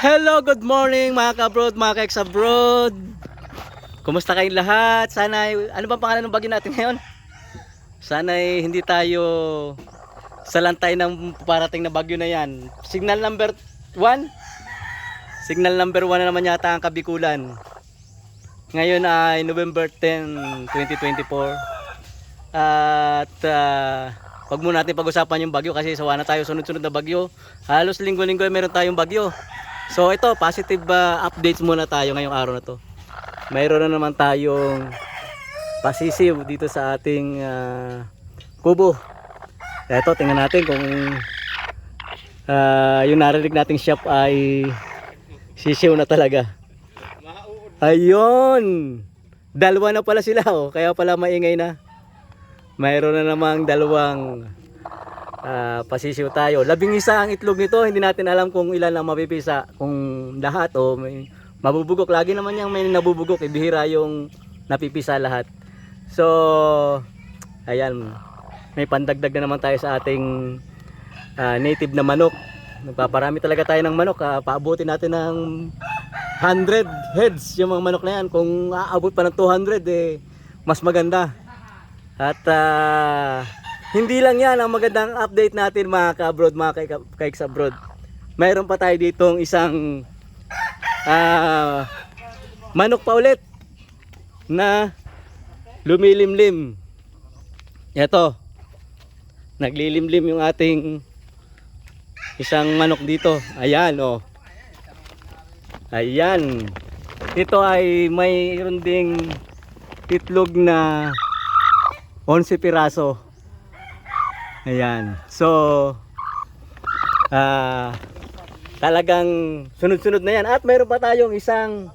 Hello, good morning mga ka-abroad, mga ka-ex-abroad. Kumusta kayong lahat? Sana, ano bang pangalan ng bagyo natin ngayon? Sana hindi tayo salantay ng parating na bagyo na yan. Signal number 1? Signal number 1 na naman yata ang Kabikulan. Ngayon ay November 10, 2024. At wag muna natin pag-usapan yung bagyo kasi sawa na tayo sunod-sunod na bagyo. Halos linggo-linggo meron tayong bagyo. So ito, positive updates muna tayo ngayong araw na to. Mayroon na naman tayong pasisiw dito sa ating kubo. Ito, tingnan natin kung yung narinig nating shop ay sisiw na talaga. Ayun! Dalawa na pala sila, oh. Kaya pala maingay na. Mayroon na namang dalawang pasisiw tayo. 11 ang itlog nito. Hindi natin alam kung ilan ang mapipisa. Kung lahat o may mabubugok. Lagi naman yung may nabubugok. Ibihira yung napipisa lahat. So, ayan. May pandagdag na naman tayo sa ating native na manok. Nagpaparami talaga tayo ng manok. Paabutin natin ng 100 heads yung mga manok na yan. Kung aabot pa ng 200, mas maganda. At hindi lang yan ang magandang update natin mga ka-abroad, mga ka-ex-abroad. Mayroon pa tayo ditong isang manok pa ulit na lumilimlim. Ito, naglilimlim yung ating isang manok dito. Ayan, oh. Ayan. Ito ay mayroon ding itlog na 11 piraso. Ayan. So, talagang sunod-sunod na yan. At mayroon pa tayong isang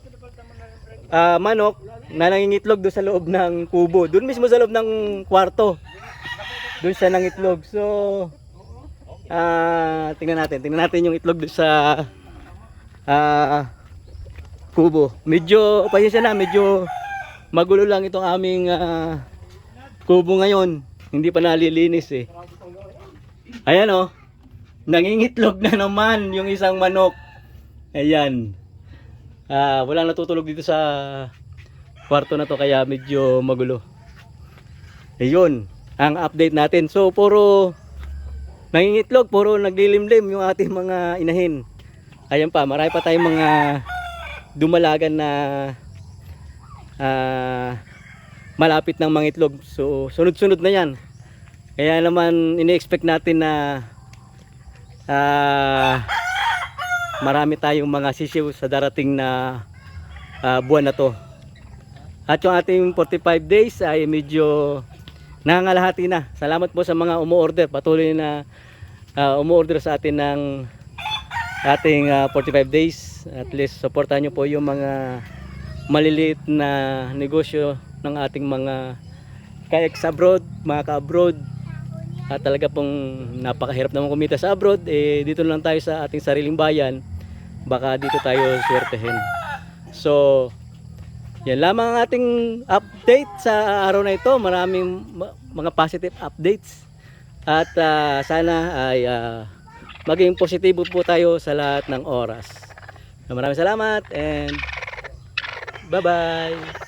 manok na nangingitlog doon sa loob ng kubo. Doon mismo sa loob ng kwarto. Doon siya nangitlog. So, tingnan natin yung itlog doon sa kubo. Medyo, pasensya na, medyo magulo lang itong aming kubo ngayon. Hindi pa nalilinis eh. Ayan oh. Nangingitlog na naman yung isang manok. Ayan. Walang natutulog dito sa kwarto na to kaya medyo magulo. Ayun ang update natin. So puro nangingitlog, puro naglilimlim yung ating mga inahin. Ayan pa, marami pa tayong mga dumalagan na malapit ng mga itlog. So sunod-sunod na yan. Kaya naman ini-expect natin na marami tayong mga sisiw sa darating na buwan na to. At yung ating 45 days ay medyo nangangalahati na. Salamat po sa mga umu-order. Patuloy na umu-order sa atin ng ating 45 days. At least supportahan nyo po yung mga maliliit na negosyo ng ating mga ka-ex-abroad, mga ka-abroad. At talaga pong napakahirap naman kumita sa abroad. Dito lang tayo sa ating sariling bayan. Baka dito tayo swertehin. So, yan lamang ang ating update sa araw na ito. Maraming mga positive updates. At sana ay maging positibo po tayo sa lahat ng oras. Maraming salamat and bye-bye!